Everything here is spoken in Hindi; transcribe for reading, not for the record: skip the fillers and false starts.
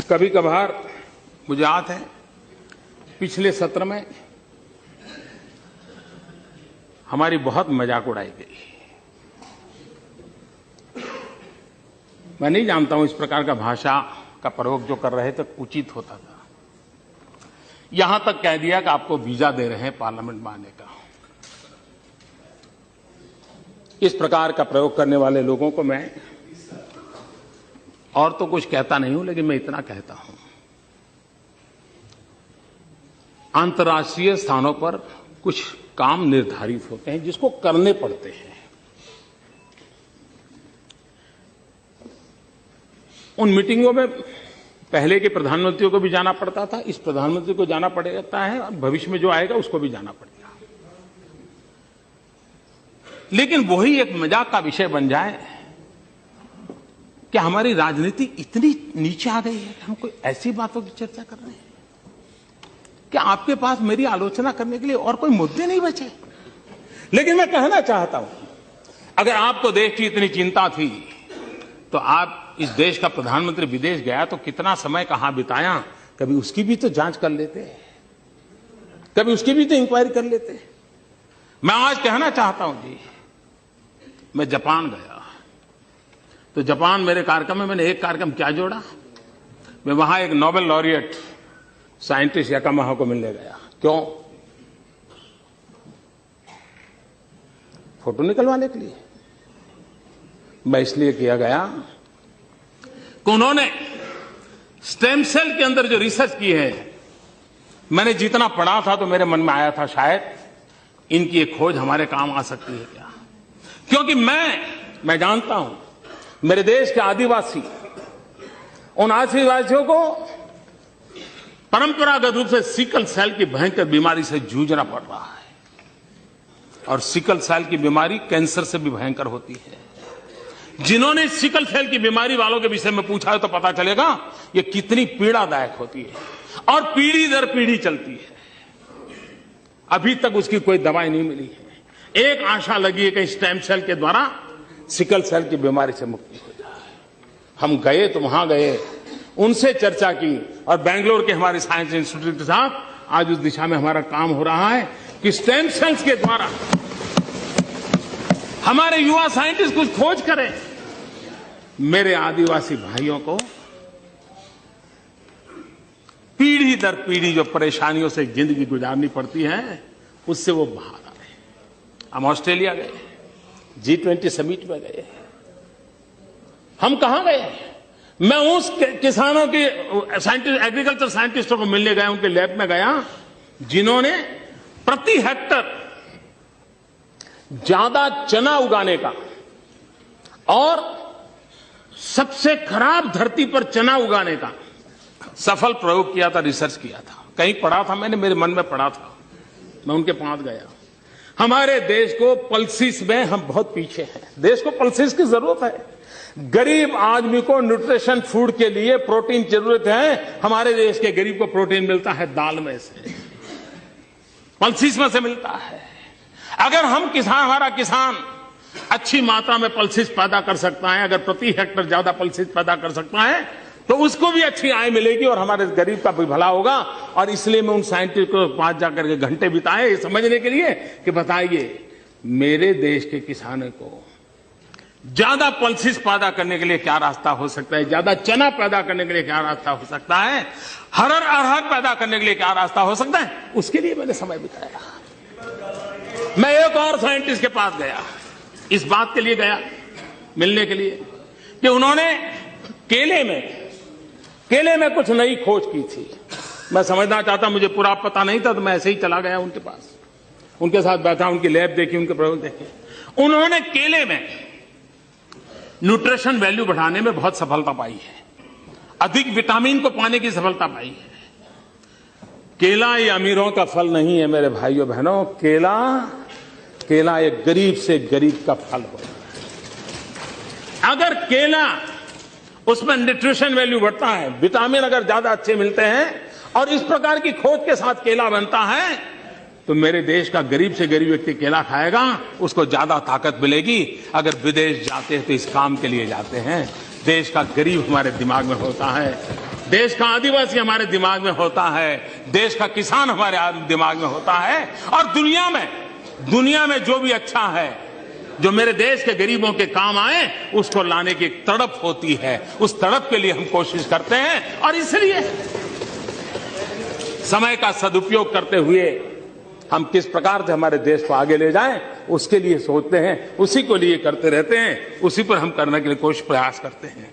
कभी कभार मुझे याद है पिछले सत्र में हमारी बहुत मजाक उड़ाई गई। मैं नहीं जानता हूं इस प्रकार का भाषा का प्रयोग जो कर रहे थे उचित होता था। यहां तक कह दिया कि आपको वीजा दे रहे हैं पार्लियामेंट में आने का। इस प्रकार का प्रयोग करने वाले लोगों को मैं और तो कुछ कहता नहीं हूं, लेकिन मैं इतना कहता हूं, अंतर्राष्ट्रीय स्थानों पर कुछ काम निर्धारित होते हैं जिसको करने पड़ते हैं। उन मीटिंगों में पहले के प्रधानमंत्रियों को भी जाना पड़ता था, इस प्रधानमंत्री को जाना पड़ता है और भविष्य में जो आएगा उसको भी जाना पड़ेगा। लेकिन वही एक मजाक का विषय बन जाए कि हमारी राजनीति इतनी नीचे आ गई है कि हम कोई ऐसी बातों की चर्चा कर रहे हैं कि आपके पास मेरी आलोचना करने के लिए और कोई मुद्दे नहीं बचे। लेकिन मैं कहना चाहता हूं, अगर आपको देश की इतनी चिंता थी तो आप इस देश का प्रधानमंत्री विदेश गया तो कितना समय कहां बिताया, कभी उसकी भी तो जांच कर लेते, कभी उसकी भी तो इंक्वायरी कर लेते। मैं आज कहना चाहता हूं जी, मैं जापान गया तो जापान मेरे कार्यक्रम में मैंने एक कार्यक्रम क्या जोड़ा, मैं वहां एक नोबेल लॉरिएट साइंटिस्ट याकामाहा को मिलने गया। क्यों? फोटो निकलवाने के लिए। मैं इसलिए किया गया कि उन्होंने स्टेम सेल के अंदर जो रिसर्च की है, मैंने जितना पढ़ा था तो मेरे मन में आया था शायद इनकी एक खोज हमारे काम आ सकती है क्या। क्योंकि मैं जानता हूं मेरे देश के आदिवासी, उन आदिवासियों को परंपरागत रूप से सिकल सेल की भयंकर बीमारी से जूझना पड़ रहा है, और सिकल सेल की बीमारी कैंसर से भी भयंकर होती है। जिन्होंने सिकल सेल की बीमारी वालों के विषय में पूछा है तो पता चलेगा ये कितनी पीड़ादायक होती है और पीढ़ी दर पीढ़ी चलती है। अभी तक उसकी कोई दवाई नहीं मिली है। एक आशा लगी है कि स्टेम सेल के द्वारा सिकल सेल की बीमारी से मुक्ति हो जाए। हम गए तो वहां गए, उनसे चर्चा की, और बेंगलोर के हमारे साइंस इंस्टीट्यूट के साथ आज उस दिशा में हमारा काम हो रहा है कि स्टेम सेल्स के द्वारा हमारे युवा साइंटिस्ट कुछ खोज करें। मेरे आदिवासी भाइयों को पीढ़ी दर पीढ़ी जो परेशानियों से जिंदगी गुजारनी पड़ती है उससे वो बाहर आए। हम ऑस्ट्रेलिया गए, G20 समिट में गए। हम कहां गए? मैं उस किसानों के साइंटिस्ट, एग्रीकल्चर साइंटिस्टों को मिलने गया, उनके लैब में गया जिन्होंने प्रति हेक्टर ज्यादा चना उगाने का और सबसे खराब धरती पर चना उगाने का सफल प्रयोग किया था, रिसर्च किया था। कहीं पढ़ा था मैंने, मेरे मन में पढ़ा था, मैं उनके पास गया। हमारे देश को पल्सिस में हम बहुत पीछे हैं। देश को पल्सिस की जरूरत है। गरीब आदमी को न्यूट्रिशन फूड के लिए प्रोटीन जरूरत है। हमारे देश के गरीब को प्रोटीन मिलता है दाल में से, पल्सिस में से मिलता है। अगर हम हमारा किसान अच्छी मात्रा में पल्सिस पैदा कर सकता है, अगर प्रति हेक्टर ज्यादा पल्सिस पैदा कर सकता है तो उसको भी अच्छी आय मिलेगी और हमारे गरीब का भी भला होगा। और इसलिए मैं उन साइंटिस्ट को पास जाकर के घंटे बिताए ये समझने के लिए कि बताइए मेरे देश के किसानों को ज्यादा पल्सिस पैदा करने के लिए क्या रास्ता हो सकता है, ज्यादा चना पैदा करने के लिए क्या रास्ता हो सकता है, अरहर पैदा करने के लिए क्या रास्ता हो सकता है, उसके लिए मैंने समय बिताया। मैं एक और साइंटिस्ट के पास गया, इस बात के लिए गया मिलने के लिए कि उन्होंने केले में कुछ नई खोज की थी। मैं समझना चाहता, मुझे पूरा पता नहीं था, तो मैं ऐसे ही चला गया उनके पास, उनके साथ बैठा, उनकी लैब देखी, उनके प्रयोग देखे। उन्होंने केले में न्यूट्रिशन वैल्यू बढ़ाने में बहुत सफलता पाई है, अधिक विटामिन को पाने की सफलता पाई है। केला ये अमीरों का फल नहीं है मेरे भाइयों बहनों, केला एक गरीब से गरीब का फल होता है। अगर केला उसमें न्यूट्रिशन वैल्यू बढ़ता है, विटामिन अगर ज्यादा अच्छे मिलते हैं और इस प्रकार की खोज के साथ केला बनता है तो मेरे देश का गरीब से गरीब व्यक्ति केला खाएगा, उसको ज्यादा ताकत मिलेगी। अगर विदेश जाते हैं तो इस काम के लिए जाते हैं। देश का गरीब हमारे दिमाग में होता है। देश का आदिवासी हमारे दिमाग में होता है, देश का किसान हमारे दिमाग में होता है, और दुनिया में जो भी अच्छा है, जो मेरे देश के गरीबों के काम आए, उसको लाने की एक तड़प होती है। उस तड़प के लिए हम कोशिश करते हैं, और इसलिए समय का सदुपयोग करते हुए हम किस प्रकार से हमारे देश को आगे ले जाएं, उसके लिए सोचते हैं, उसी को लिए करते रहते हैं, उसी पर हम करने के लिए कोशिश प्रयास करते हैं।